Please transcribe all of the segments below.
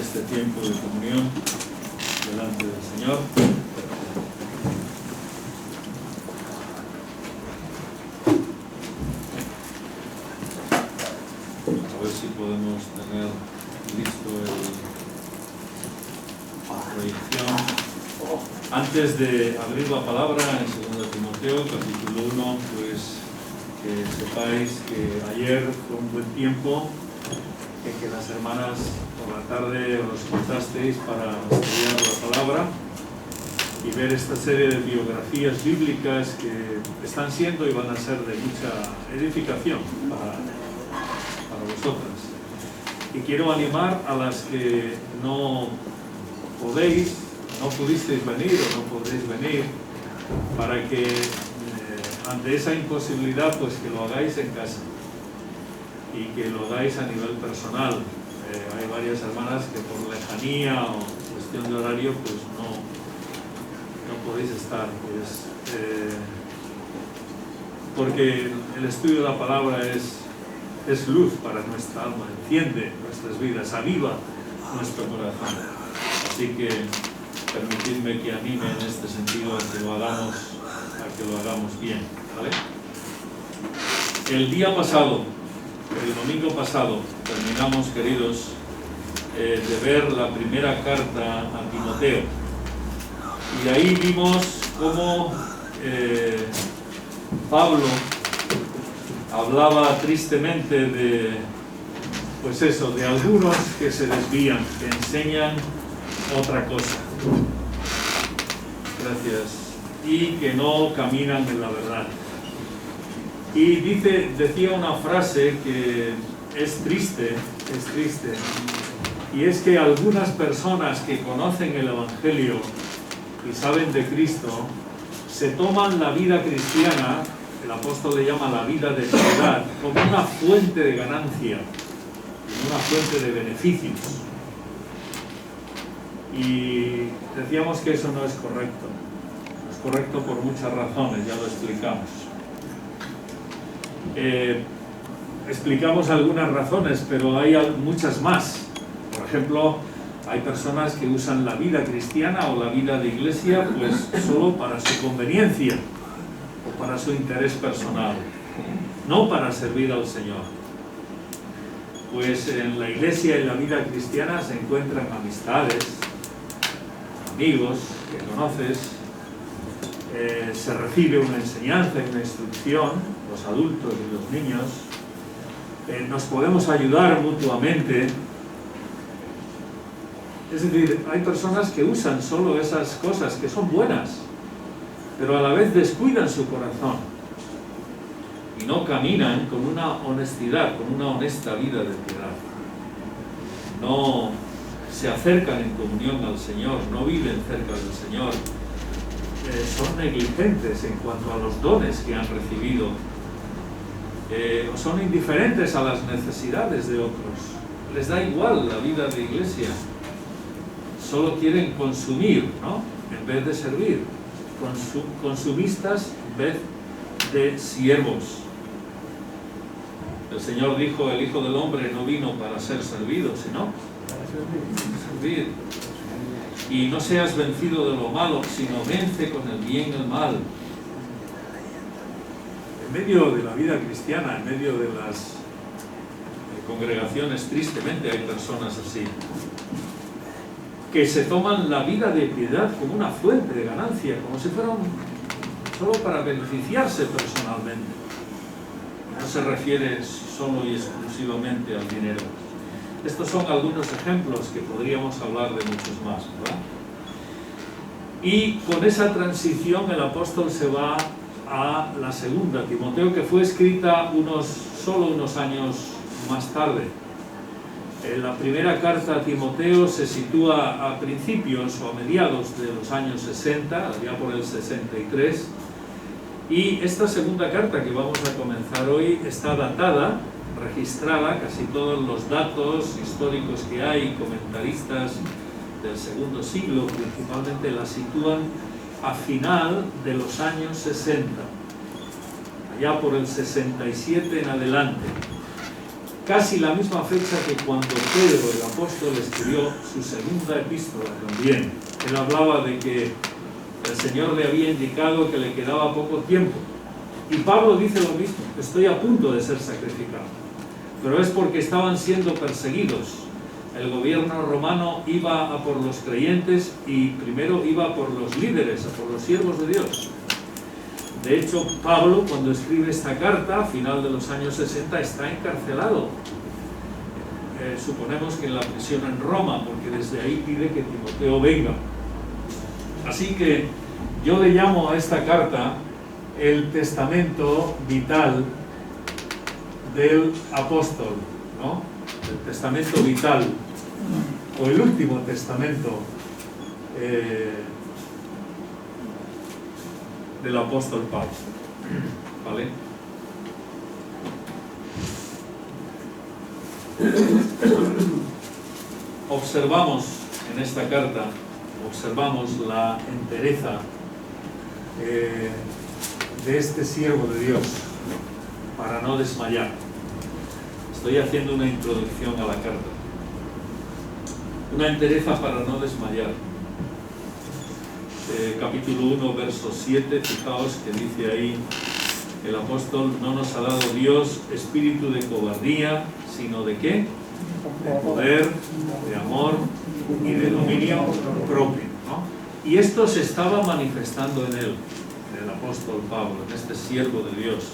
este tiempo de comunión delante del Señor. A ver si podemos tener listo la proyección. Antes de abrir la palabra en 2 Timoteo, capítulo 1, pues que sepáis que ayer fue un buen tiempo en que las hermanas por la tarde os juntasteis para estudiar la palabra y ver esta serie de biografías bíblicas que están siendo y van a ser de mucha edificación para vosotras. Y quiero animar a las que no pudisteis venir o no podréis venir, para que ante esa imposibilidad pues que lo hagáis en casa y que lo hagáis a nivel personal. Hay varias hermanas que por lejanía o cuestión de horario pues no podéis estar, pues, porque el estudio de la palabra es luz para nuestra alma, enciende nuestras vidas, aviva nuestro corazón. Así que permitidme que anime en este sentido a que lo hagamos bien, ¿vale? El domingo pasado, terminamos, queridos, de ver la primera carta a Timoteo. Y ahí vimos cómo Pablo hablaba tristemente de algunos que se desvían, que enseñan otra cosa. Gracias. Y que no caminan en la verdad. Y decía una frase que es triste, y es que algunas personas que conocen el Evangelio y saben de Cristo, se toman la vida cristiana, el apóstol le llama la vida de piedad, como una fuente de ganancia, una fuente de beneficios. Y decíamos que eso no es correcto. No es correcto por muchas razones, ya lo explicamos. Explicamos algunas razones, pero hay muchas más. Por ejemplo, hay personas que usan la vida cristiana o la vida de iglesia pues solo para su conveniencia o para su interés personal, no para servir al Señor. Pues en la iglesia y la vida cristiana se encuentran amistades, amigos que conoces, se recibe una enseñanza y una instrucción, los adultos y los niños, nos podemos ayudar mutuamente. Es decir, hay personas que usan solo esas cosas que son buenas, pero a la vez descuidan su corazón y no caminan con una honestidad, con una honesta vida de piedad. No se acercan en comunión al Señor, no viven cerca del Señor, son negligentes en cuanto a los dones que han recibido, o son indiferentes a las necesidades de otros, les da igual la vida de iglesia, solo quieren consumir, ¿no?, en vez de servir, consumistas en vez de siervos. El Señor dijo: el Hijo del Hombre no vino para ser servido, sino para servir. Y no seas vencido de lo malo, sino vence con el bien el mal. En medio de la vida cristiana, en medio de las congregaciones, tristemente hay personas así, que se toman la vida de piedad como una fuente de ganancia, como si fueran solo para beneficiarse personalmente. No se refiere solo y exclusivamente al dinero. Estos son algunos ejemplos, que podríamos hablar de muchos más, ¿verdad? Y con esa transición el apóstol se va a la segunda Timoteo, que fue escrita solo unos años más tarde. La primera carta a Timoteo se sitúa a principios o a mediados de los años 60, ya por el 63, y esta segunda carta que vamos a comenzar hoy está datada, registrada, casi todos los datos históricos que hay, comentaristas del segundo siglo principalmente la sitúan a final de los años 60, allá por el 67 en adelante. casi la misma fecha que cuando Pedro, el apóstol, escribió su segunda epístola también. Él hablaba de que el Señor le había indicado que le quedaba poco tiempo. Y Pablo dice lo mismo: estoy a punto de ser sacrificado. Pero es porque estaban siendo perseguidos. El gobierno romano iba a por los creyentes y primero iba a por los líderes, a por los siervos de Dios. De hecho, Pablo, cuando escribe esta carta, a final de los años 60, está encarcelado. Suponemos que en la prisión en Roma, porque desde ahí pide que Timoteo venga. Así que yo le llamo a esta carta el testamento vital del apóstol, ¿no? El testamento vital, o el último testamento del apóstol Pablo, ¿vale? Observamos en esta carta, observamos la entereza de este siervo de Dios para no desmayar. Estoy haciendo una introducción a la carta. Una entereza para no desmayar. Capítulo 1, verso 7, fijaos que dice ahí el apóstol: no nos ha dado Dios espíritu de cobardía, sino de ¿qué? De poder, de amor y de dominio propio, ¿no? Y esto se estaba manifestando en él, en el apóstol Pablo, en este siervo de Dios,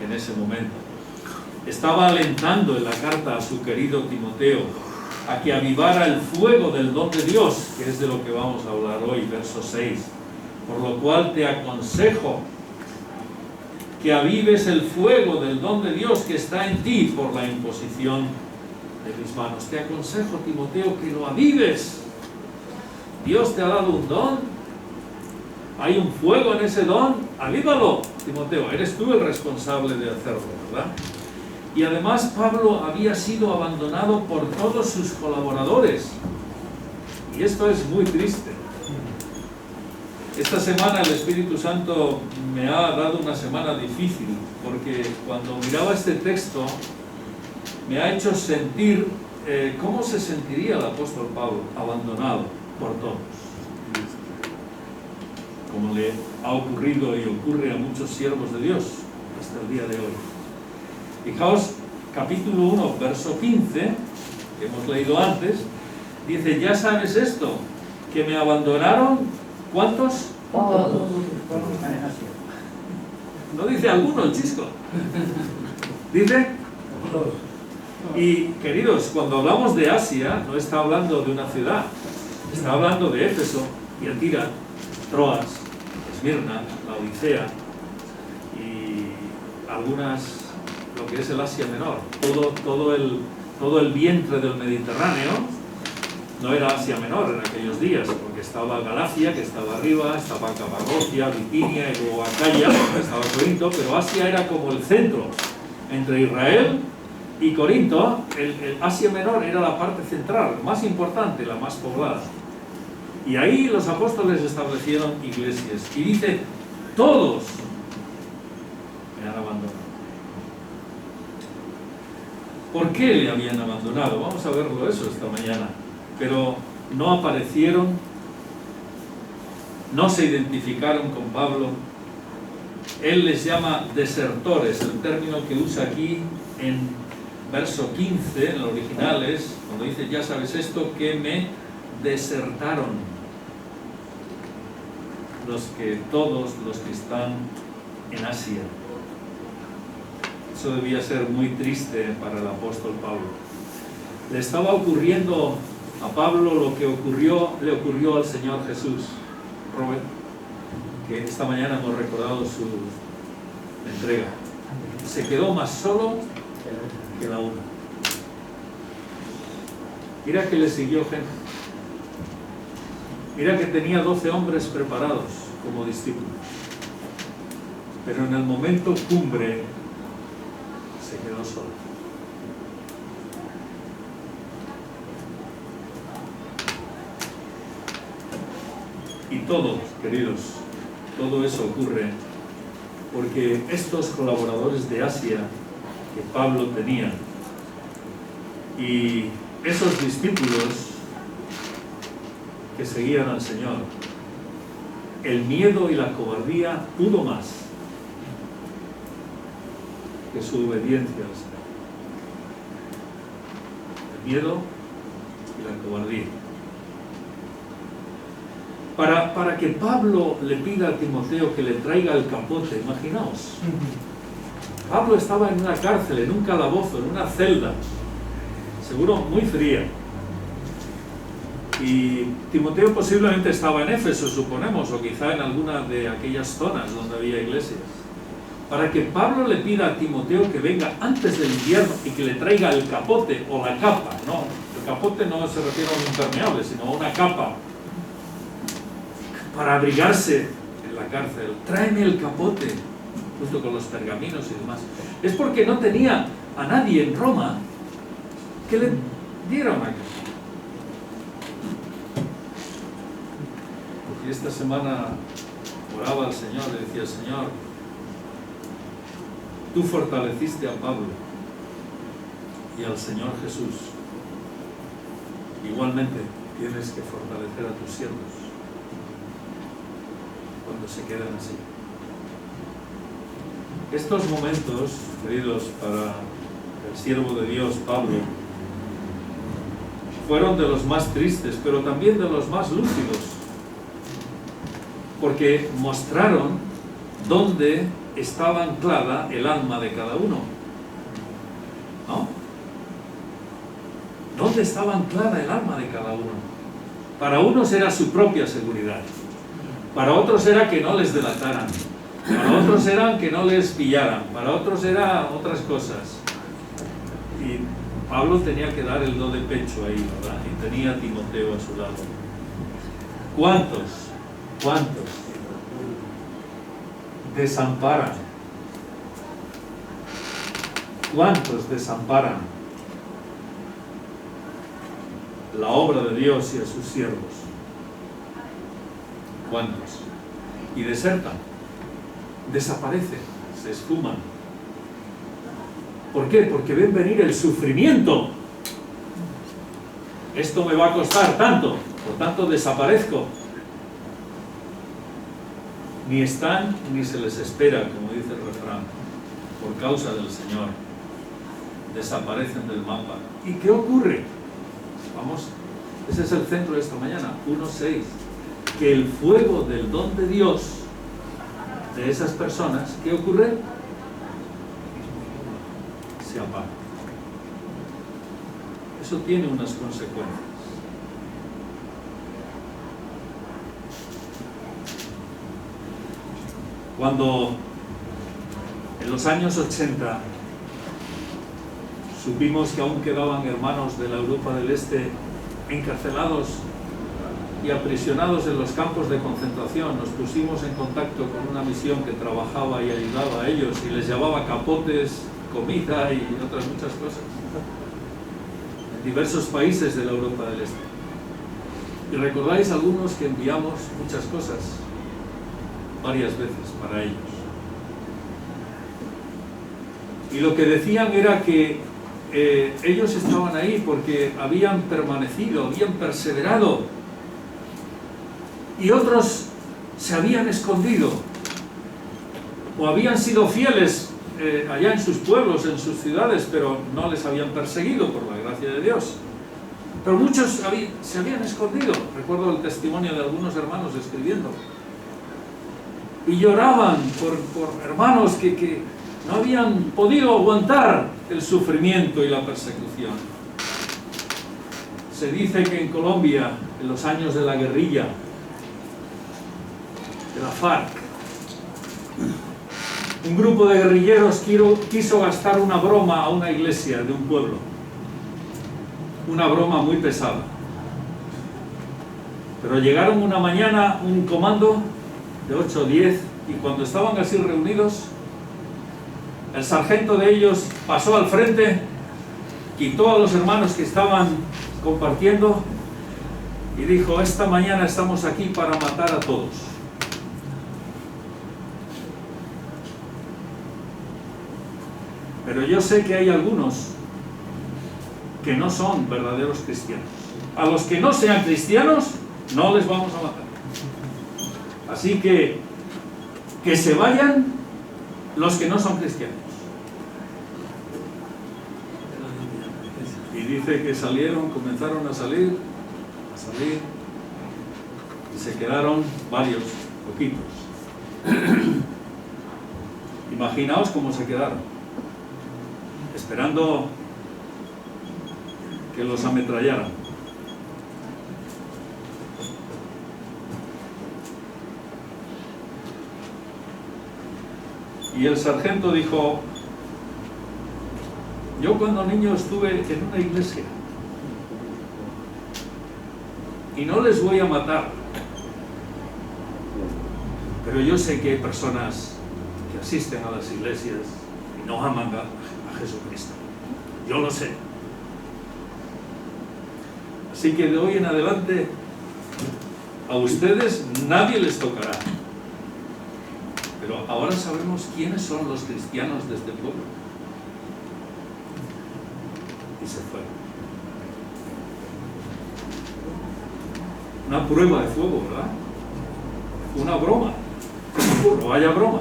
en ese momento. Estaba alentando en la carta a su querido Timoteo a que avivara el fuego del don de Dios, que es de lo que vamos a hablar hoy, verso 6. Por lo cual te aconsejo que avives el fuego del don de Dios que está en ti por la imposición de mis manos. Te aconsejo, Timoteo, que lo avives. Dios te ha dado un don, hay un fuego en ese don, avívalo, Timoteo. Eres tú el responsable de hacerlo, ¿verdad? Y además Pablo había sido abandonado por todos sus colaboradores. Y esto es muy triste. Esta semana el Espíritu Santo me ha dado una semana difícil, porque cuando miraba este texto me ha hecho sentir cómo se sentiría el apóstol Pablo, abandonado por todos, como le ha ocurrido y ocurre a muchos siervos de Dios hasta el día de hoy. Fijaos, capítulo 1, verso 15, que hemos leído antes, dice: ya sabes esto, que me abandonaron, ¿cuántos? Todos. No dice alguno el chisco, dice Todos. y queridos, cuando hablamos de Asia no está hablando de una ciudad, está hablando de Éfeso, Tiatira, Troas, Esmirna, Laodicea y algunas, lo que es el Asia Menor, todo el vientre del Mediterráneo. No era Asia Menor en aquellos días, porque estaba Galacia, que estaba arriba, estaba Capadocia, Bitinia y luego Acaya, estaba Corinto, pero Asia era como el centro entre Israel y Corinto. El Asia Menor era la parte central, más importante, la más poblada. Y ahí los apóstoles establecieron iglesias. Y dice: todos me han abandonado. ¿Por qué le habían abandonado? Vamos a verlo eso esta mañana. Pero no aparecieron, no se identificaron con Pablo. Él les llama desertores. El término que usa aquí en verso 15, en el original, es cuando dice: ya sabes esto, que me desertaron. Todos los que están en Asia. Eso debía ser muy triste para el apóstol Pablo. Le estaba ocurriendo a Pablo lo que le ocurrió al Señor Jesús. Robert, que esta mañana hemos recordado su entrega. Se quedó más solo que la una. Mira que le siguió gente. Mira que tenía 12 hombres preparados como discípulos. Pero en el momento cumbre se quedó solo. Y todo, queridos, todo eso ocurre porque estos colaboradores de Asia que Pablo tenía Y esos discípulos que seguían al Señor, el miedo y la cobardía pudo más que su obediencia al Señor. El miedo y la cobardía. Para que Pablo le pida a Timoteo que le traiga el capote, imaginaos. Pablo estaba en una cárcel, en un calabozo, en una celda, seguro muy fría. Y Timoteo posiblemente estaba en Éfeso, suponemos, o quizá en alguna de aquellas zonas donde había iglesias. Para que Pablo le pida a Timoteo que venga antes del invierno y que le traiga el capote o la capa, no, el capote no se refiere a un impermeable, sino a una capa, para abrigarse en la cárcel. Tráeme el capote, junto con los pergaminos y demás. Es porque no tenía a nadie en Roma que le diera una capa. Y esta semana oraba al Señor y decía: Señor, tú fortaleciste a Pablo y al Señor Jesús. Igualmente tienes que fortalecer a tus siervos cuando se quedan así. Estos momentos, queridos, para el siervo de Dios, Pablo, fueron de los más tristes, pero también de los más lúcidos, porque mostraron dónde estaba anclada el alma de cada uno, ¿no? ¿Dónde estaba anclada el alma de cada uno? Para unos era su propia seguridad, para otros era que no les delataran, para otros era que no les pillaran, para otros era otras cosas. Y Pablo tenía que dar el do de pecho ahí, ¿verdad? Y tenía a Timoteo a su lado. ¿Cuántos desamparan? ¿Cuántos desamparan la obra de Dios y a sus siervos? ¿Cuántos? Y desertan, desaparecen, se esfuman. ¿Por qué? Porque ven venir el sufrimiento. Esto me va a costar tanto, por tanto desaparezco. Ni están ni se les espera, como dice el refrán, por causa del Señor. Desaparecen del mapa. ¿Y qué ocurre? Vamos, ese es el centro de esta mañana, 1:6. Que el fuego del don de Dios de esas personas, ¿qué ocurre? Se apaga. Eso tiene unas consecuencias. Cuando en los años 80 supimos que aún quedaban hermanos de la Europa del Este encarcelados y aprisionados en los campos de concentración, nos pusimos en contacto con una misión que trabajaba y ayudaba a ellos y les llevaba capotes, comida y otras muchas cosas en diversos países de la Europa del Este. Y recordáis algunos que enviamos muchas cosas varias veces para ellos. Y lo que decían era que ellos estaban ahí porque habían permanecido, habían perseverado, y otros se habían escondido o habían sido fieles allá en sus pueblos, en sus ciudades, pero no les habían perseguido por la gracia de Dios. Pero muchos se habían escondido. Recuerdo el testimonio de algunos hermanos escribiendo. Y lloraban por hermanos que no habían podido aguantar el sufrimiento y la persecución. Se dice que en Colombia, en los años de la guerrilla, de la FARC, un grupo de guerrilleros quiso gastar una broma a una iglesia de un pueblo. Una broma muy pesada. Pero llegaron una mañana un comando de 8 o 10, y cuando estaban así reunidos, el sargento de ellos pasó al frente, quitó a los hermanos que estaban compartiendo y dijo: esta mañana estamos aquí para matar a todos. Pero yo sé que hay algunos que no son verdaderos cristianos. A los que no sean cristianos, no les vamos a matar. Así que se vayan los que no son cristianos. Y dice que comenzaron a salir, y se quedaron varios, poquitos. Imaginaos cómo se quedaron, esperando que los ametrallaran. Y el sargento dijo: yo cuando niño estuve en una iglesia y no les voy a matar, pero yo sé que hay personas que asisten a las iglesias y no aman a Jesucristo. Yo lo sé. Así que de hoy en adelante a ustedes nadie les tocará. Pero ahora sabemos quiénes son los cristianos de este pueblo. Y se fue. Una prueba de fuego, ¿verdad? Una broma. No vaya broma.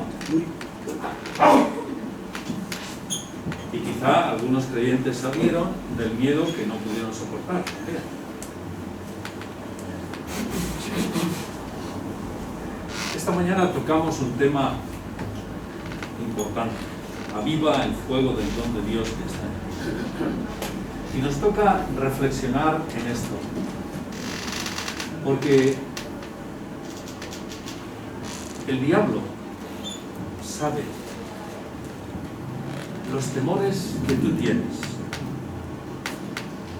Y quizá algunos creyentes salieron del miedo que no pudieron soportar. Esta mañana tocamos un tema importante: aviva el fuego del don de Dios que está en ti. Y nos toca reflexionar en esto, porque el diablo sabe los temores que tú tienes,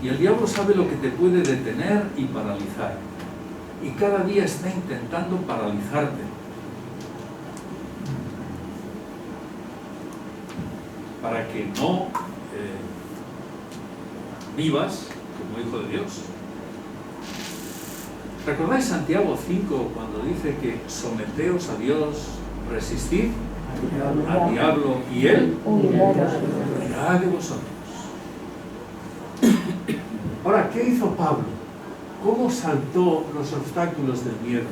y el diablo sabe lo que te puede detener y paralizar, y cada día está intentando paralizarte para que no vivas como hijo de Dios. ¿Recordáis Santiago 5 cuando dice que someteos a Dios, resistid al diablo y él huirá de vosotros? Ahora, ¿qué hizo Pablo? ¿Cómo saltó los obstáculos del miedo?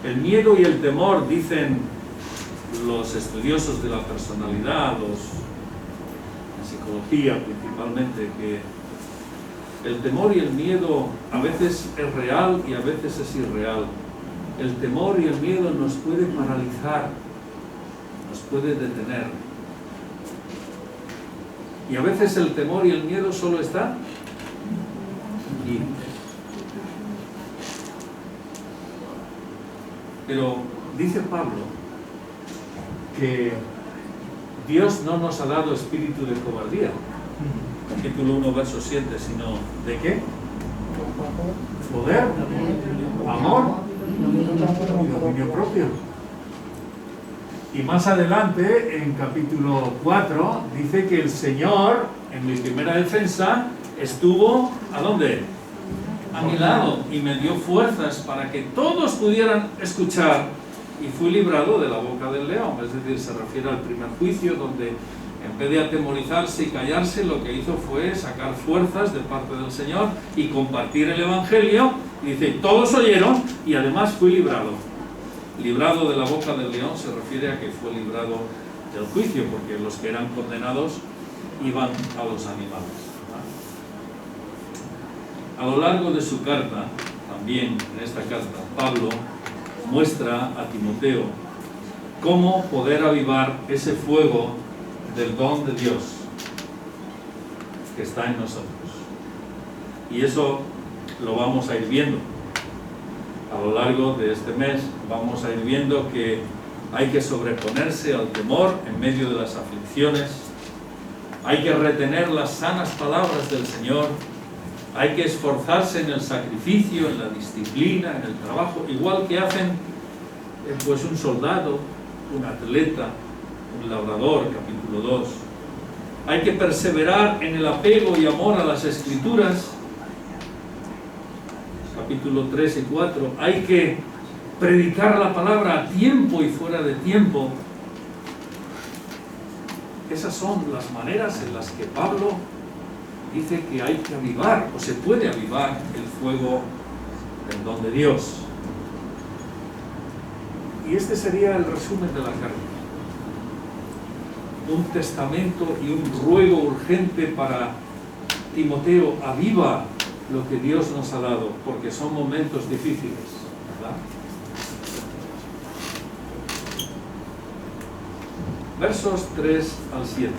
El miedo y el temor, dicen los estudiosos de la personalidad, la psicología principalmente, que el temor y el miedo a veces es real y a veces es irreal. El temor y el miedo nos puede paralizar, nos puede detener. Y a veces el temor y el miedo solo están aquí. Pero dice Pablo que Dios no nos ha dado espíritu de cobardía, capítulo 1, verso 7, sino ¿de qué? Poder, amor y dominio propio. Y más adelante, en capítulo 4, dice que el Señor, en mi primera defensa, estuvo, ¿a dónde? A mi lado, y me dio fuerzas para que todos pudieran escuchar, y fui librado de la boca del león. Es decir, se refiere al primer juicio, donde en vez de atemorizarse y callarse, lo que hizo fue sacar fuerzas de parte del Señor y compartir el Evangelio. Y dice, todos oyeron y además fui librado. Librado de la boca del león se refiere a que fue librado del juicio, porque los que eran condenados iban a los animales. A lo largo de su carta, también en esta carta, Pablo muestra a Timoteo cómo poder avivar ese fuego del don de Dios que está en nosotros. Y eso lo vamos a ir viendo. A lo largo de este mes vamos a ir viendo que hay que sobreponerse al temor en medio de las aflicciones, hay que retener las sanas palabras del Señor, hay que esforzarse en el sacrificio, en la disciplina, en el trabajo, igual que hacen pues un soldado, un atleta, un labrador, capítulo 2. Hay que perseverar en el apego y amor a las Escrituras, capítulo 3 y 4. Hay que predicar la palabra a tiempo y fuera de tiempo. Esas son las maneras en las que Pablo dice que hay que avivar, o se puede avivar el fuego del don de Dios. Y este sería el resumen de la carta. Un testamento y un ruego urgente para Timoteo: aviva lo que Dios nos ha dado, porque son momentos difíciles, ¿verdad? Versos 3 al 7.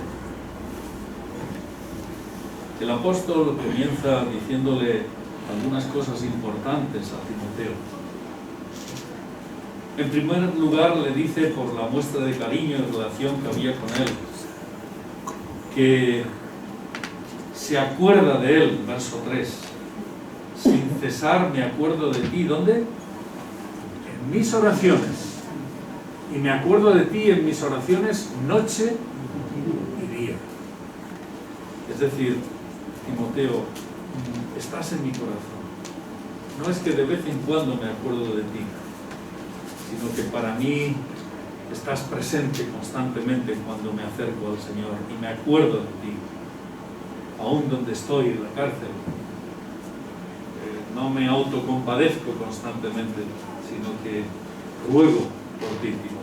El apóstol comienza diciéndole algunas cosas importantes a Timoteo. En primer lugar, le dice, por la muestra de cariño y relación que había con él, que se acuerda de él, verso 3. Sin cesar me acuerdo de ti. ¿Dónde? En mis oraciones. Y me acuerdo de ti en mis oraciones noche y día. Es decir, Timoteo, estás en mi corazón. No es que de vez en cuando me acuerdo de ti, sino que para mí estás presente constantemente cuando me acerco al Señor y me acuerdo de ti, aún donde estoy en la cárcel. No me autocompadezco constantemente, sino que ruego por ti, Timoteo.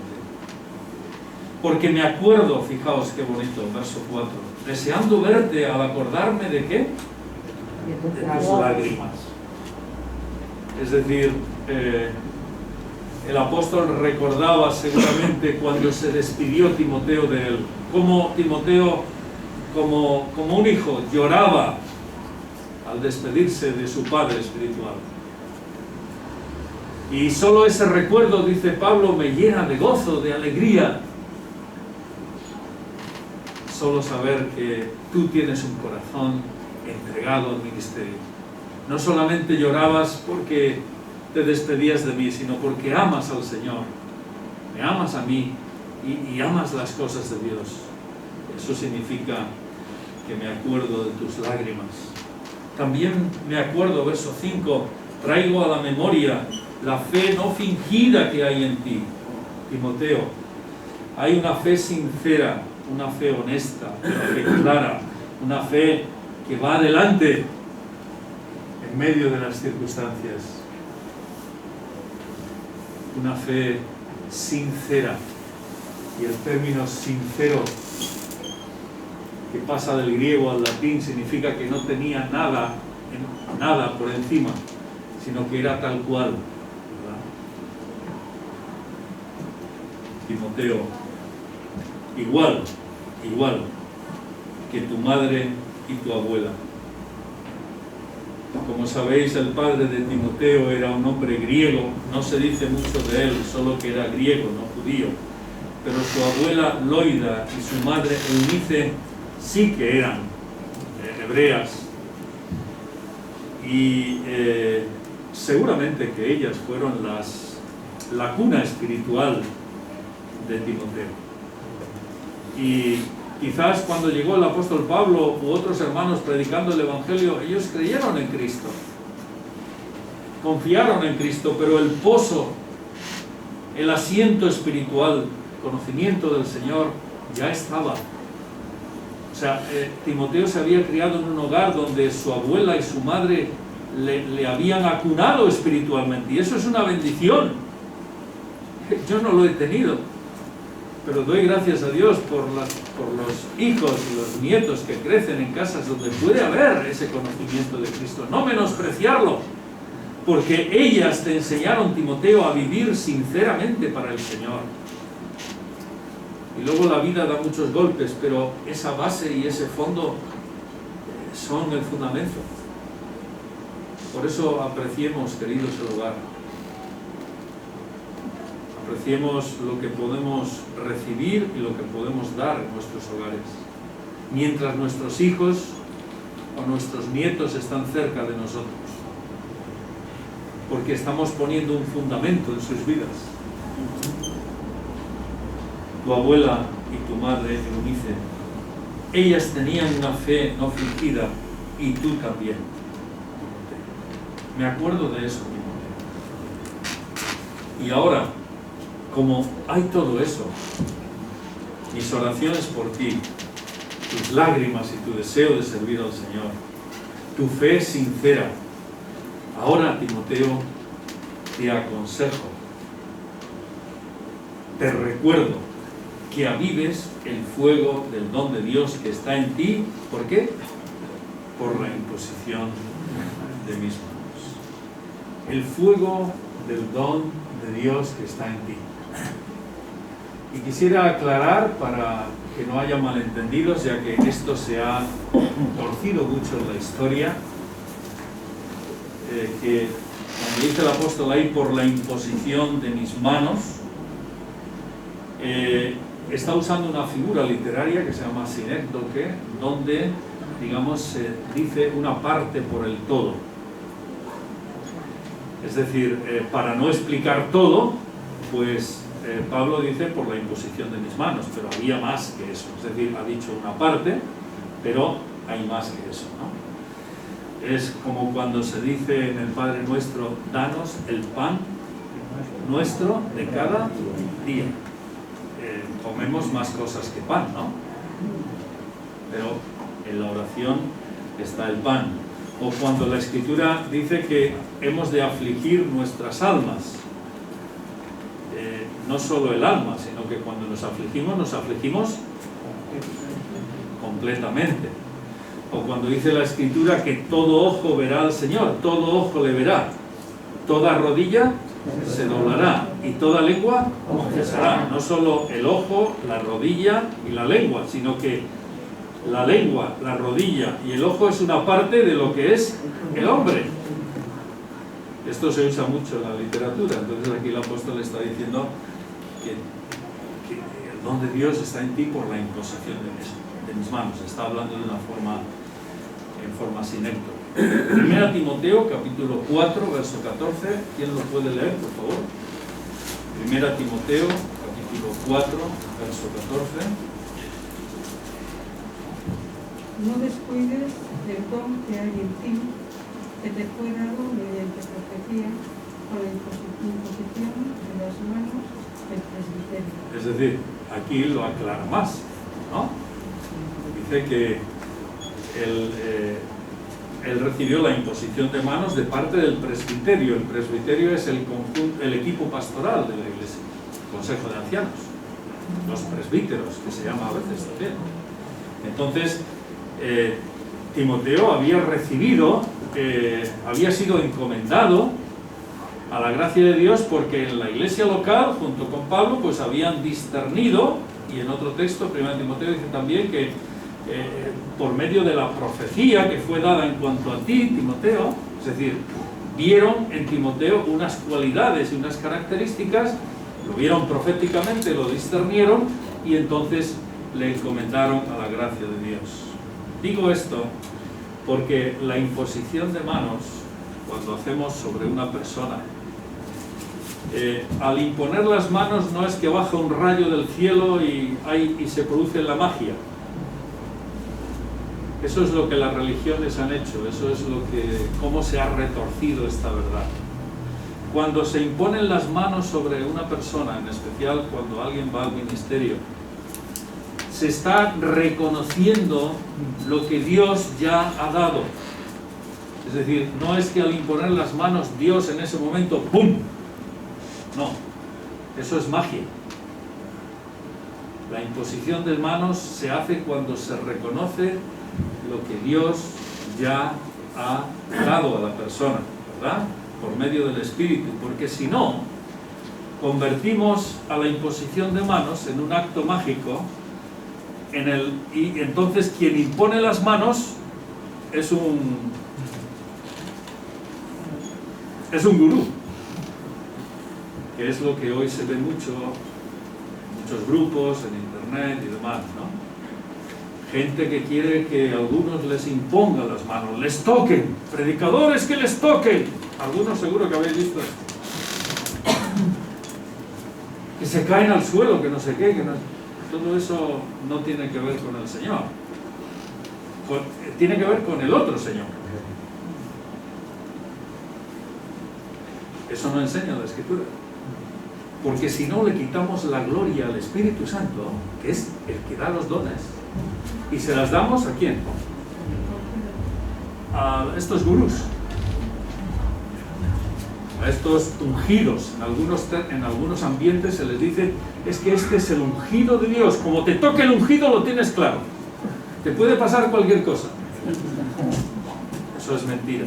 Porque me acuerdo, fijaos qué bonito, verso 4, deseando verte al acordarme de ¿qué? De tus lágrimas. Es decir, el apóstol recordaba seguramente cuando se despidió Timoteo de él, como Timoteo, como un hijo, lloraba al despedirse de su padre espiritual. Y solo ese recuerdo, dice Pablo, me llena de gozo, de alegría. Solo saber que tú tienes un corazón entregado al ministerio. No solamente llorabas porque te despedías de mí, sino porque amas al Señor, me amas a mí y amas las cosas de Dios. Eso significa que me acuerdo de tus lágrimas. También me acuerdo, verso 5, traigo a la memoria la fe no fingida que hay en ti, Timoteo. Hay una fe sincera, una fe honesta, una fe clara, una fe que va adelante en medio de las circunstancias. Una fe sincera. Y el término sincero, que pasa del griego al latín, significa que no tenía nada por encima, sino que era tal cual, ¿verdad? Timoteo, igual que tu madre y tu abuela. Como sabéis, el padre de Timoteo era un hombre griego, no se dice mucho de él, solo que era griego, no judío, pero su abuela Loida y su madre Eunice sí que eran hebreas, y seguramente que ellas fueron la cuna espiritual de Timoteo. Y quizás cuando llegó el apóstol Pablo u otros hermanos predicando el Evangelio, ellos creyeron en Cristo, confiaron en Cristo, pero el pozo, el asiento espiritual, conocimiento del Señor, ya estaba. O sea, Timoteo se había criado en un hogar donde su abuela y su madre le habían acunado espiritualmente, y eso es una bendición. Yo no lo he tenido, pero doy gracias a Dios por los hijos y los nietos que crecen en casas donde puede haber ese conocimiento de Cristo. No menospreciarlo, porque ellas te enseñaron, Timoteo, a vivir sinceramente para el Señor. Y luego la vida da muchos golpes, pero esa base y ese fondo son el fundamento. Por eso apreciemos, queridos, el hogar. Apreciemos lo que podemos recibir y lo que podemos dar en nuestros hogares, mientras nuestros hijos o nuestros nietos están cerca de nosotros, porque estamos poniendo un fundamento en sus vidas. Tu abuela y tu madre, Eunice, ellas tenían una fe no fingida, y tú también. Me acuerdo de eso, Timoteo. Y ahora, como hay todo eso, mis oraciones por ti, tus lágrimas y tu deseo de servir al Señor, tu fe sincera. Ahora, Timoteo, te aconsejo, te recuerdo que avives el fuego del don de Dios que está en ti. ¿Por qué? Por la imposición de mis manos. El fuego del don de Dios que está en ti. Y quisiera aclarar, para que no haya malentendidos, ya que esto se ha torcido mucho en la historia, que cuando dice el apóstol ahí por la imposición de mis manos, está usando una figura literaria que se llama sinécdoque, donde, digamos, se dice una parte por el todo. Es decir, para no explicar todo, pues Pablo dice por la imposición de mis manos, pero había más que eso. Es decir, ha dicho una parte, pero hay más que eso, ¿no? Es como cuando se dice en el Padre Nuestro, danos el pan nuestro de cada día. Comemos más cosas que pan, ¿no? Pero en la oración está el pan. O cuando la Escritura dice que hemos de afligir nuestras almas, no solo el alma, sino que cuando nos afligimos completamente. O cuando dice la Escritura que todo ojo verá al Señor, todo ojo le verá, toda rodilla se doblará y toda lengua confesará. No solo el ojo, la rodilla y la lengua, sino que la lengua, la rodilla y el ojo es una parte de lo que es el hombre. Esto se usa mucho en la literatura. Entonces aquí el apóstol está diciendo que el don de Dios está en ti por la imposición de mis manos. Está hablando de una forma, en forma sinécdoque. 1 Timoteo, capítulo 4, verso 14. ¿Quién lo puede leer, por favor? 1 Timoteo, capítulo 4, verso 14. No descuides del don que hay en ti, que te fue dado mediante profecía por la imposición de las manos del presbiterio. Es decir, aquí lo aclara más, ¿no? Dice que él recibió la imposición de manos de parte del presbiterio. El presbiterio es el equipo pastoral de la iglesia, el consejo de ancianos, los presbíteros, que se llama a veces también. Entonces, Timoteo había recibido, había sido encomendado a la gracia de Dios, porque en la iglesia local, junto con Pablo, pues habían discernido, y en otro texto, 1 Timoteo dice también que por medio de la profecía que fue dada en cuanto a ti, Timoteo, es decir, vieron en Timoteo unas cualidades y unas características, lo vieron proféticamente, lo discernieron, y entonces le encomendaron a la gracia de Dios. Digo esto porque la imposición de manos, cuando hacemos sobre una persona, al imponer las manos no es que baja un rayo del cielo y se produce la magia. Eso es lo que las religiones han hecho, eso es cómo se ha retorcido esta verdad. Cuando se imponen las manos sobre una persona, en especial cuando alguien va al ministerio, se está reconociendo lo que Dios ya ha dado. Es decir, no es que al imponer las manos Dios en ese momento ¡pum! No, eso es magia. La imposición de manos se hace cuando se reconoce lo que Dios ya ha dado a la persona, ¿verdad? Por medio del Espíritu, porque si no, convertimos a la imposición de manos en un acto mágico, y entonces quien impone las manos es un gurú, que es lo que hoy se ve mucho en muchos grupos, en internet y demás, ¿no? Gente que quiere que algunos les impongan las manos, les toquen, predicadores que les toquen. Algunos seguro que habéis visto esto. Que se caen al suelo, que no sé qué, que no... Todo eso no tiene que ver con el Señor. Tiene que ver con el otro Señor. Eso no enseña la Escritura. porque si no le quitamos la gloria al Espíritu Santo, que es el que da los dones, y se las damos ¿a quién? A estos gurús, a estos ungidos. En algunos ambientes se les dice, es que este es el ungido de Dios, como te toque el ungido lo tienes claro, te puede pasar cualquier cosa. Eso es mentira.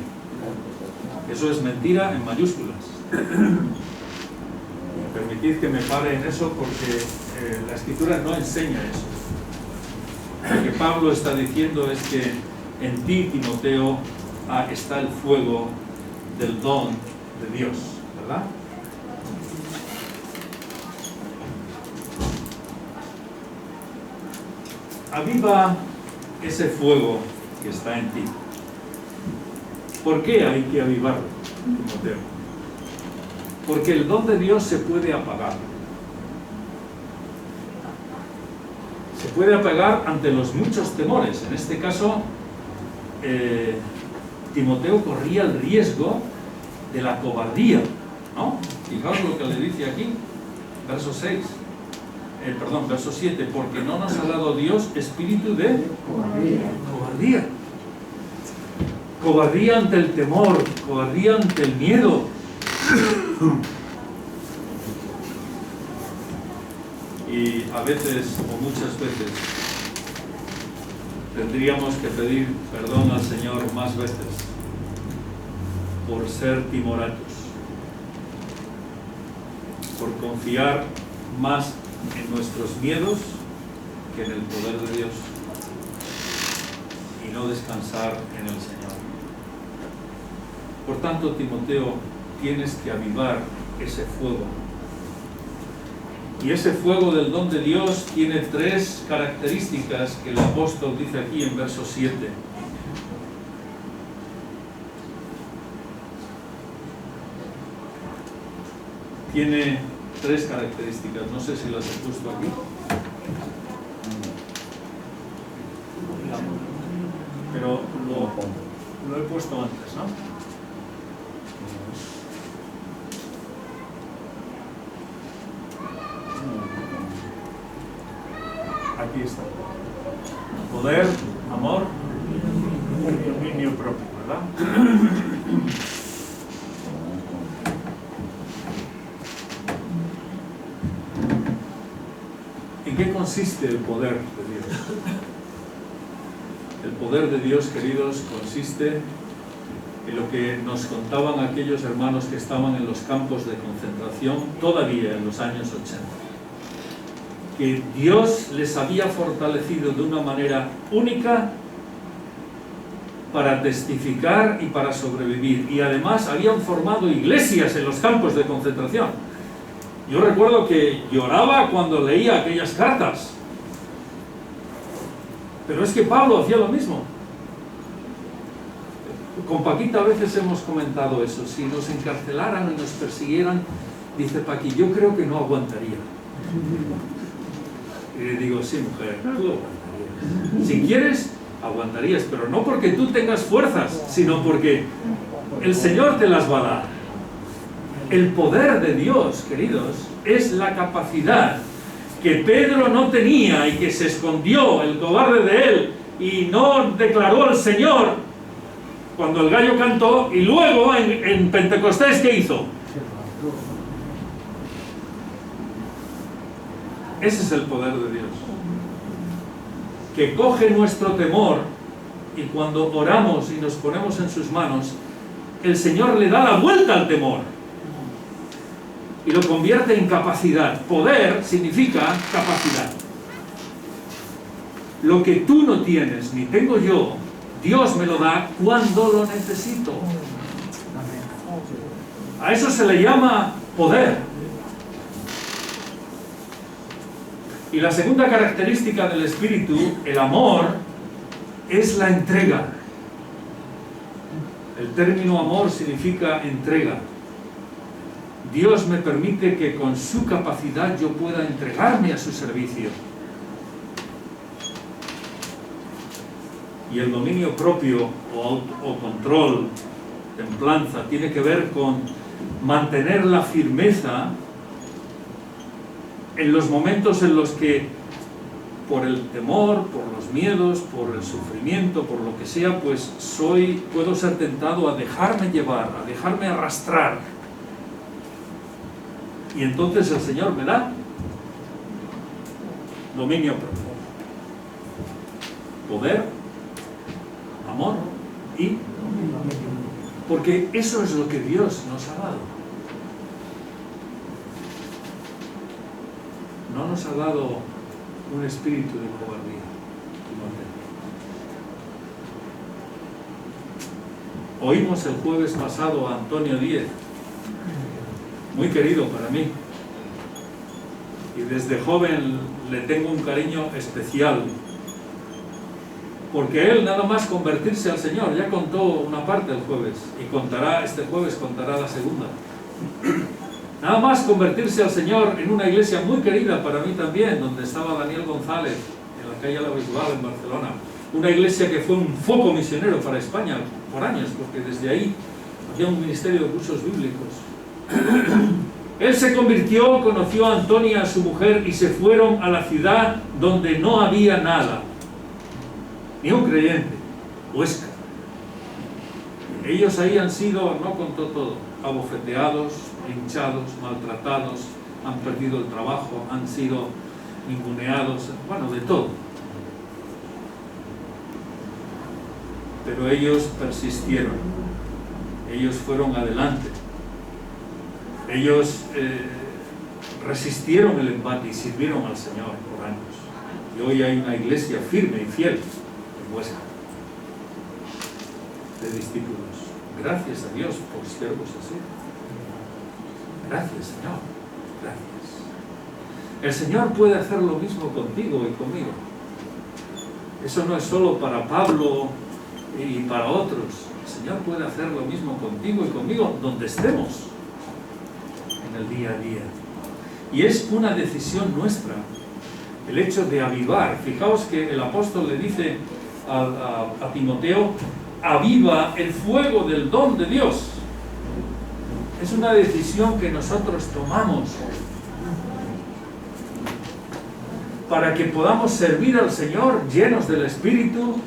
Eso es mentira en mayúsculas. Permitid que me pare en eso porque la Escritura no enseña eso. Lo que Pablo está diciendo es que en ti, Timoteo, está el fuego del don de Dios, ¿verdad? Aviva ese fuego que está en ti. ¿Por qué hay que avivarlo, Timoteo? Porque el don de Dios se puede apagar. Se puede apagar ante los muchos temores. En este caso, Timoteo corría el riesgo de la cobardía, ¿no? Fijaos lo que le dice aquí, verso 6. Verso 7, porque no nos ha dado Dios espíritu de cobardía. Cobardía ante el temor, cobardía ante el miedo. Y a veces, o muchas veces, tendríamos que pedir perdón al Señor más veces por ser timoratos, por confiar más en nuestros miedos que en el poder de Dios y no descansar en el Señor. Por tanto, Timoteo, tienes que avivar ese fuego. Y ese fuego del don de Dios tiene 3 características que el apóstol dice aquí en verso 7. Tiene 3 características, no sé si las he puesto aquí. Pero lo he puesto antes, ¿no? Aquí está. Poder, amor y dominio propio, ¿verdad? ¿En qué consiste el poder de Dios? El poder de Dios, queridos, consiste en lo que nos contaban aquellos hermanos que estaban en los campos de concentración todavía en los años 80. Que Dios les había fortalecido de una manera única para testificar y para sobrevivir. Y además habían formado iglesias en los campos de concentración. Yo recuerdo que lloraba cuando leía aquellas cartas. Pero es que Pablo hacía lo mismo. Con Paquita a veces hemos comentado eso. Si nos encarcelaran y nos persiguieran, dice Paqui, yo creo que no aguantaría. Y le digo, sí, mujer, tú aguantarías. Si quieres, aguantarías, pero no porque tú tengas fuerzas, sino porque el Señor te las va a dar. El poder de Dios, queridos, es la capacidad que Pedro no tenía y que se escondió, el cobarde de él, y no declaró al Señor cuando el gallo cantó, y luego en Pentecostés, ¿qué hizo? Ese es el poder de Dios, que coge nuestro temor y cuando oramos y nos ponemos en sus manos, el Señor le da la vuelta al temor y lo convierte en capacidad. Poder significa capacidad. Lo que tú no tienes ni tengo yo, Dios me lo da cuando lo necesito. A eso se le llama poder. Y la segunda característica del Espíritu, el amor, es la entrega. El término amor significa entrega. Dios me permite que con su capacidad yo pueda entregarme a su servicio. Y el dominio propio o control, templanza, tiene que ver con mantener la firmeza en los momentos en los que, por el temor, por los miedos, por el sufrimiento, por lo que sea, pues puedo ser tentado a dejarme llevar, a dejarme arrastrar. Y entonces el Señor me da dominio propio, poder, amor y... porque eso es lo que Dios nos ha dado. No nos ha dado un espíritu de cobardía. Oímos el jueves pasado a Antonio Díez, muy querido para mí, y desde joven le tengo un cariño especial, porque él nada más convertirse al Señor, ya contó una parte el jueves, y este jueves contará la segunda. Nada más convertirse al Señor en una iglesia muy querida para mí también, donde estaba Daniel González, en la calle La Bisbal, en Barcelona. Una iglesia que fue un foco misionero para España por años, porque desde ahí había un ministerio de cursos bíblicos. Él se convirtió, conoció a Antonia, a su mujer, y se fueron a la ciudad donde no había nada, ni un creyente, Huesca. Ellos ahí han sido, no contó todo, abofeteados, hinchados, maltratados, han perdido el trabajo, han sido ninguneados, bueno, de todo. Pero ellos persistieron, ellos fueron adelante, ellos resistieron el embate y sirvieron al Señor por años. Y hoy hay una iglesia firme y fiel en Huesca, de discípulos. Gracias a Dios por siervos así. Gracias, Señor. Gracias. El Señor puede hacer lo mismo contigo y conmigo. Eso no es solo para Pablo y para otros. El Señor puede hacer lo mismo contigo y conmigo donde estemos en el día a día. Y es una decisión nuestra el hecho de avivar. Fijaos que el apóstol le dice a Timoteo: aviva el fuego del don de Dios. Es una decisión que nosotros tomamos para que podamos servir al Señor llenos del Espíritu,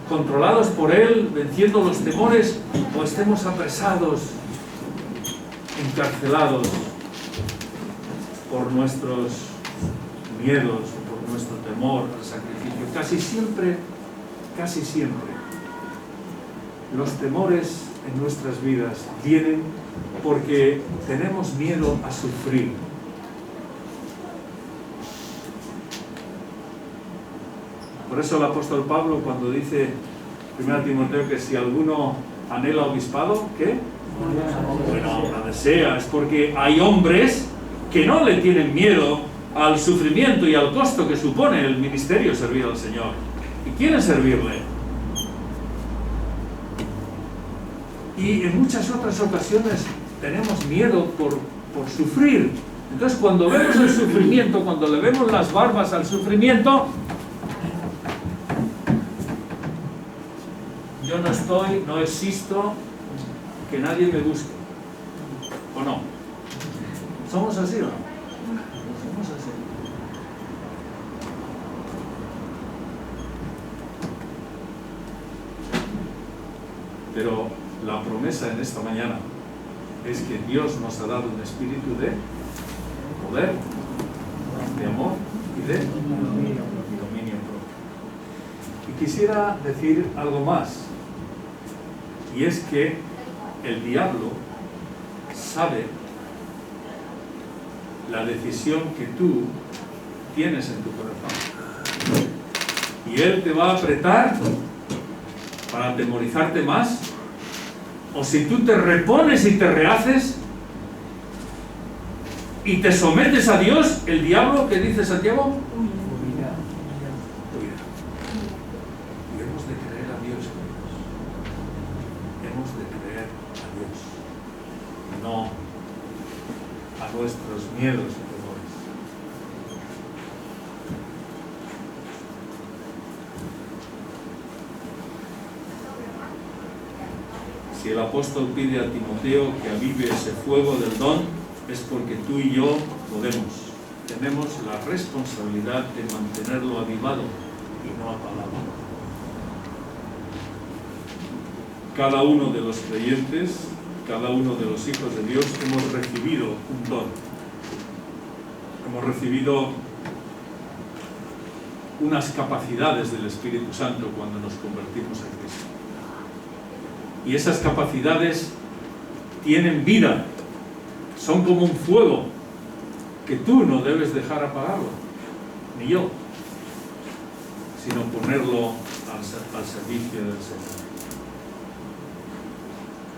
controlados por Él, venciendo los temores, o estemos apresados, encarcelados por nuestros miedos, por nuestro temor al sacrificio. Casi siempre, los temores en nuestras vidas vienen porque tenemos miedo a sufrir. Por eso el apóstol Pablo, cuando dice 1 Timoteo que si alguno anhela obispado, ¿qué? Bueno, la desea, es porque hay hombres que no le tienen miedo al sufrimiento y al costo que supone el ministerio servir al Señor, y quieren servirle. Y en muchas otras ocasiones tenemos miedo por sufrir. Entonces, cuando vemos el sufrimiento, cuando le vemos las barbas al sufrimiento, yo no existo, que nadie me busque. ¿O no? ¿Somos así o no? Somos así. Pero la promesa en esta mañana es que Dios nos ha dado un espíritu de poder, de amor y de dominio propio. Y quisiera decir algo más, y es que el diablo sabe la decisión que tú tienes en tu corazón, y él te va a apretar para atemorizarte más, o si tú te repones y te rehaces y te sometes a Dios, el diablo, ¿qué dice Santiago? Huirá. Y hemos de creer a Dios, hemos de creer a Dios, no a nuestros miedos y temores. Si el apóstol pide a Timoteo que avive ese fuego del don, es porque tú y yo podemos. tenemos la responsabilidad de mantenerlo avivado y no apagado. Cada uno de los creyentes, cada uno de los hijos de Dios hemos recibido un don. Hemos recibido unas capacidades del Espíritu Santo cuando nos convertimos a Cristo. Y esas capacidades tienen vida, son como un fuego que tú no debes dejar apagarlo, ni yo, sino ponerlo al servicio del Señor.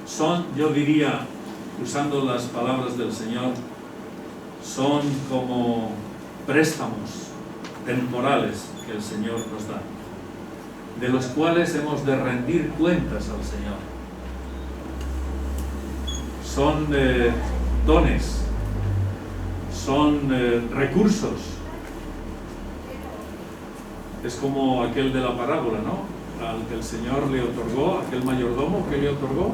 Son, yo diría, usando las palabras del Señor, son como préstamos temporales que el Señor nos da, de los cuales hemos de rendir cuentas al Señor. Son dones, son recursos. Es como aquel de la parábola, ¿no? Al que el Señor le otorgó, aquel mayordomo que le otorgó.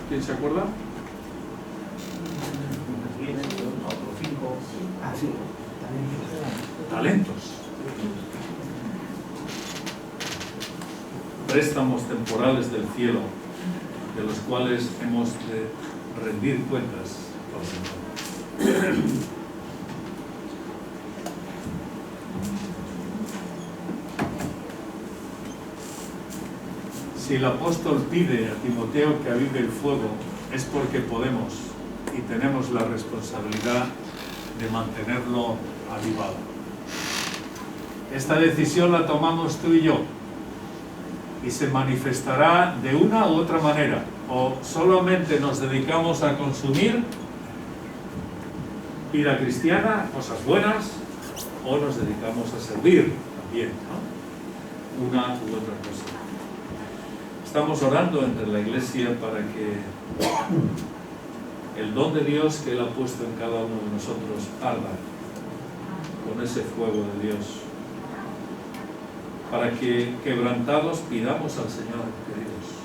¿Quién se acuerda? Talentos. Préstamos temporales del cielo, de los cuales hemos de rendir cuentas al Señor. Si el apóstol pide a Timoteo que avive el fuego, es porque podemos y tenemos la responsabilidad de mantenerlo avivado. Esta decisión la tomamos tú y yo, y se manifestará de una u otra manera, o solamente nos dedicamos a consumir vida cristiana, cosas buenas, o nos dedicamos a servir también, ¿no? Una u otra cosa. Estamos orando entre la iglesia para que el don de Dios que Él ha puesto en cada uno de nosotros arda con ese fuego de Dios, para que quebrantados pidamos al Señor, queridos,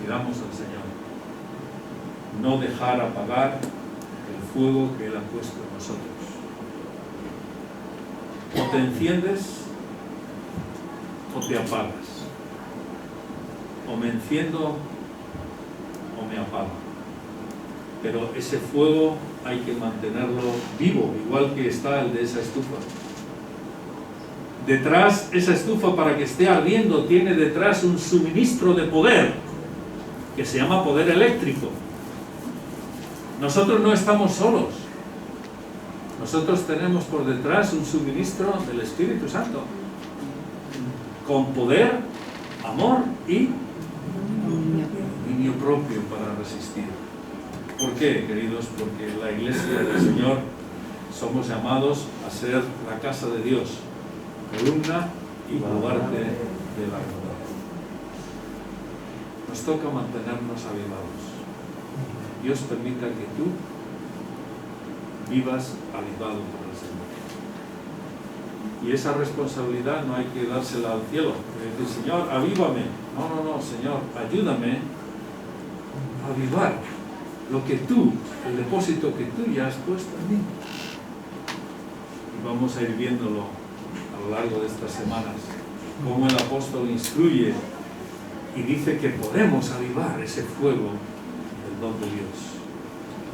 pidamos al Señor no dejar apagar el fuego que Él ha puesto en nosotros. O te enciendes o te apagas, o me enciendo o me apago, pero ese fuego hay que mantenerlo vivo, igual que está el de esa estufa. Detrás, esa estufa, para que esté ardiendo, tiene detrás un suministro de poder que se llama poder eléctrico. Nosotros no estamos solos. Nosotros tenemos por detrás un suministro del Espíritu Santo con poder, amor y dominio propio para resistir. ¿Por qué, queridos? Porque la iglesia del Señor somos llamados a ser la casa de Dios, columna y baluarte de la verdad. Nos toca mantenernos avivados. Dios permita que tú vivas avivado por el Señor. Y esa responsabilidad no hay que dársela al cielo, decir, Señor, avívame. No, Señor, ayúdame a avivar lo que tú, el depósito que tú ya has puesto en mí. Y vamos a ir viéndolo a lo largo de estas semanas, cómo el apóstol instruye y dice que podemos avivar ese fuego del don de Dios.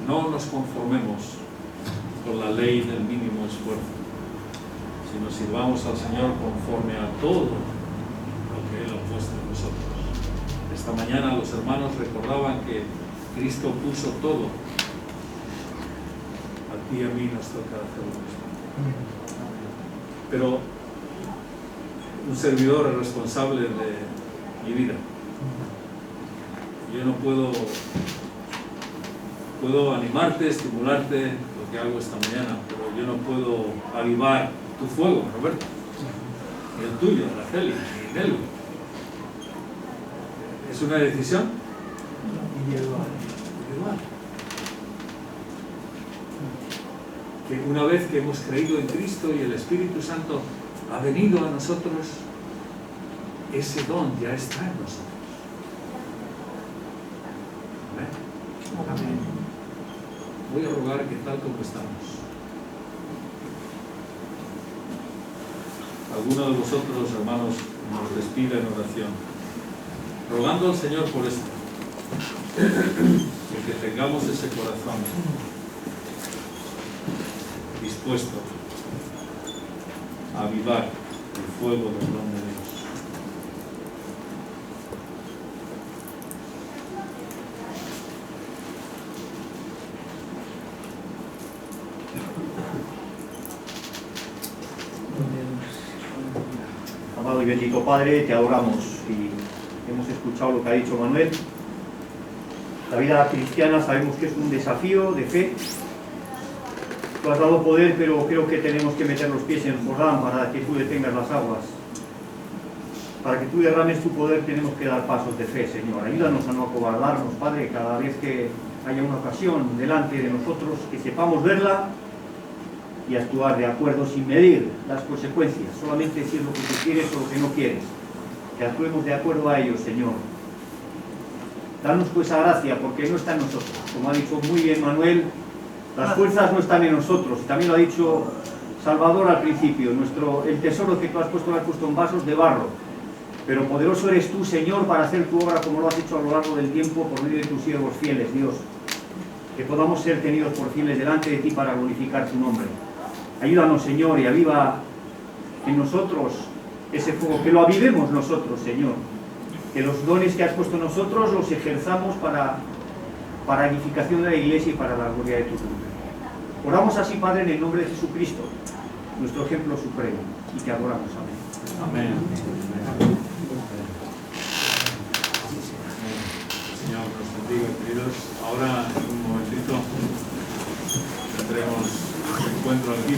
No nos conformemos con la ley del mínimo esfuerzo, sino sirvamos al Señor conforme a todo lo que Él ha puesto en nosotros. Esta mañana los hermanos recordaban que Cristo puso todo. A ti y a mí nos toca hacer lo mismo. Pero un servidor es responsable de mi vida. Yo no puedo animarte, estimularte, lo que hago esta mañana, pero yo no puedo avivar tu fuego, Roberto, ni el tuyo, Araceli, ni Nelu. Es una decisión individual. Que una vez que hemos creído en Cristo y el Espíritu Santo ha venido a nosotros, ese don ya está en nosotros. Amén. Voy a rogar que tal como estamos, alguno de vosotros, hermanos, nos despida en oración, rogando al Señor por esto, que tengamos ese corazón dispuesto a avivar el fuego del don de Dios. Amado y bendito Padre, te adoramos y hemos escuchado lo que ha dicho Manuel. La vida cristiana sabemos que es un desafío de fe. Tú has dado poder, pero creo que tenemos que meter los pies en el Jordán para que tú detengas las aguas. Para que tú derrames tu poder tenemos que dar pasos de fe, Señor. Ayúdanos a no acobardarnos, Padre, cada vez que haya una ocasión delante de nosotros, que sepamos verla y actuar de acuerdo sin medir las consecuencias, solamente decir lo que tú quieres o lo que no quieres, que actuemos de acuerdo a ello, Señor. Danos pues esa gracia, porque no está en nosotros. Como ha dicho muy bien Manuel, las fuerzas no están en nosotros, y también lo ha dicho Salvador al principio, el tesoro que tú has puesto lo has puesto en vasos de barro, pero poderoso eres tú, Señor, para hacer tu obra como lo has hecho a lo largo del tiempo por medio de tus siervos fieles, Dios, que podamos ser tenidos por fieles delante de ti para glorificar tu nombre. Ayúdanos, Señor, y aviva en nosotros ese fuego, que lo avivemos nosotros, Señor, que los dones que has puesto en nosotros los ejerzamos para edificación de la Iglesia y para la gloria de tu nombre. Oramos así, Padre, en el nombre de Jesucristo, nuestro ejemplo supremo, y te adoramos. Amén. Amén. Señor, nos bendiga, queridos. Ahora, en un momentito, tendremos el encuentro aquí.